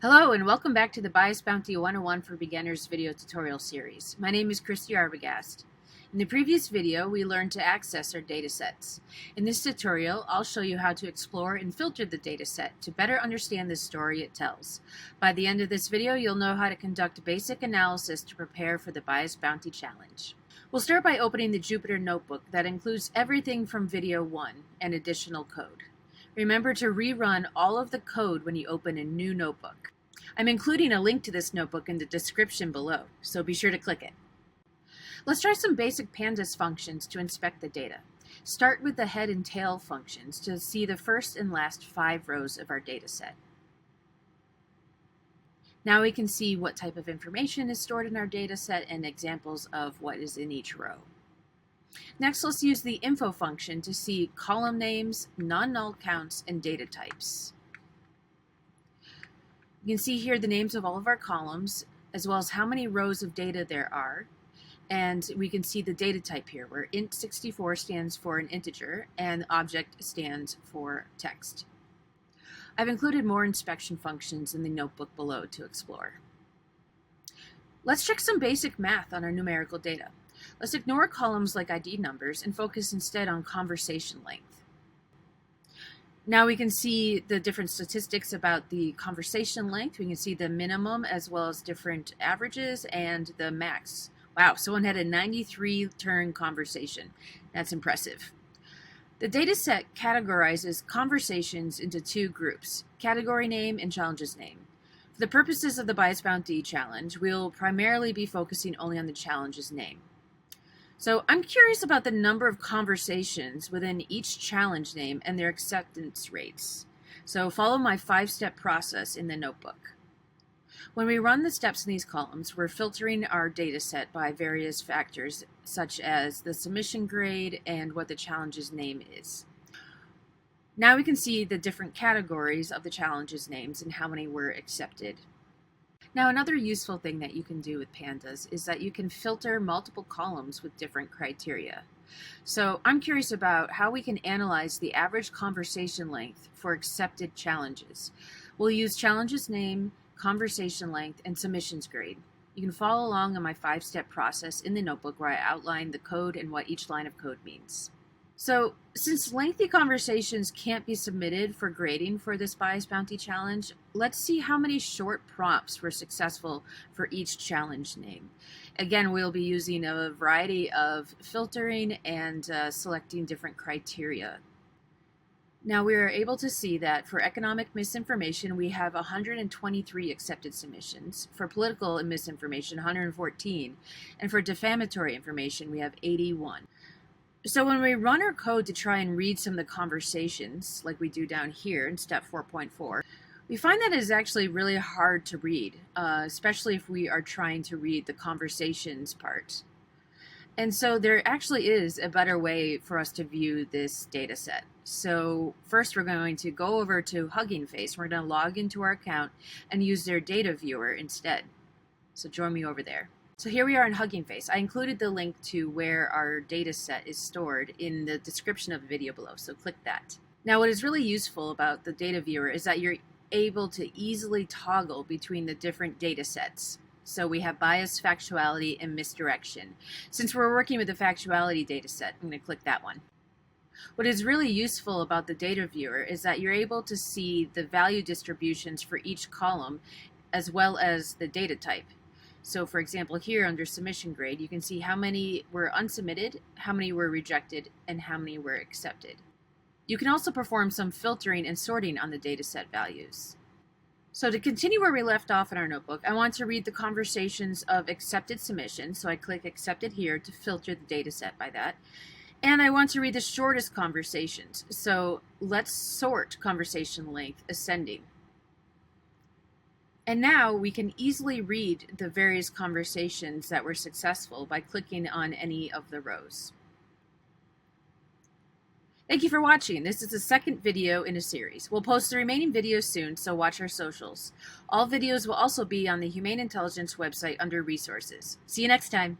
Hello and welcome back to the Bias Bounty 101 for Beginners video tutorial series. My name is Christy Arbogast. In the previous video, we learned to access our datasets. In this tutorial, I'll show you how to explore and filter the dataset to better understand the story it tells. By the end of this video, you'll know how to conduct basic analysis to prepare for the Bias Bounty Challenge. We'll start by opening the Jupyter Notebook that includes everything from video 1 and additional code. Remember to rerun all of the code when you open a new notebook. I'm including a link to this notebook in the description below, so be sure to click it. Let's try some basic pandas functions to inspect the data. Start with the head and tail functions to see the first and last 5 rows of our dataset. Now we can see what type of information is stored in our dataset and examples of what is in each row. Next, let's use the info function to see column names, non-null counts, and data types. You can see here the names of all of our columns, as well as how many rows of data there are. And we can see the data type here, where int64 stands for an integer and object stands for text. I've included more inspection functions in the notebook below to explore. Let's check some basic math on our numerical data. Let's ignore columns like ID numbers and focus instead on conversation length. Now we can see the different statistics about the conversation length. We can see the minimum as well as different averages and the max. Wow, someone had a 93-turn conversation. That's impressive. The dataset categorizes conversations into 2 groups, category name and challenges name. For the purposes of the Bias Bounty Challenge, we'll primarily be focusing only on the challenges name. So I'm curious about the number of conversations within each challenge name and their acceptance rates. So follow my 5-step process in the notebook. When we run the steps in these columns, we're filtering our data set by various factors, such as the submission grade and what the challenge's name is. Now we can see the different categories of the challenge's names and how many were accepted. Now, another useful thing that you can do with pandas is that you can filter multiple columns with different criteria. So I'm curious about how we can analyze the average conversation length for accepted challenges. We'll use challenges name, conversation length, and submissions grade. You can follow along on my 5-step process in the notebook where I outline the code and what each line of code means. So, since lengthy conversations can't be submitted for grading for this Bias Bounty Challenge, let's see how many short prompts were successful for each challenge name. Again, we'll be using a variety of filtering and selecting different criteria. Now we are able to see that for economic misinformation, we have 123 accepted submissions. For political misinformation, 114. And for defamatory information, we have 81. So when we run our code to try and read some of the conversations, like we do down here in step 4.4, we find that it is actually really hard to read, especially if we are trying to read the conversations part. And so there actually is a better way for us to view this data set. So first we're going to go over to Hugging Face. We're going to log into our account and use their data viewer instead. So join me over there. So here we are in Hugging Face. I included the link to where our data set is stored in the description of the video below, so click that. Now what is really useful about the data viewer is that you're able to easily toggle between the different data sets. So we have bias, factuality, and misdirection. Since we're working with the factuality data set, I'm going to click that one. What is really useful about the data viewer is that you're able to see the value distributions for each column as well as the data type. So for example, here under submission grade, you can see how many were unsubmitted, how many were rejected, and how many were accepted. You can also perform some filtering and sorting on the dataset values. So to continue where we left off in our notebook, I want to read the conversations of accepted submissions. So I click accepted here to filter the dataset by that. And I want to read the shortest conversations. So let's sort conversation length ascending. And now we can easily read the various conversations that were successful by clicking on any of the rows. Thank you for watching. This is the second video in a series. We'll post the remaining videos soon, so watch our socials. All videos will also be on the Humane Intelligence website under Resources. See you next time.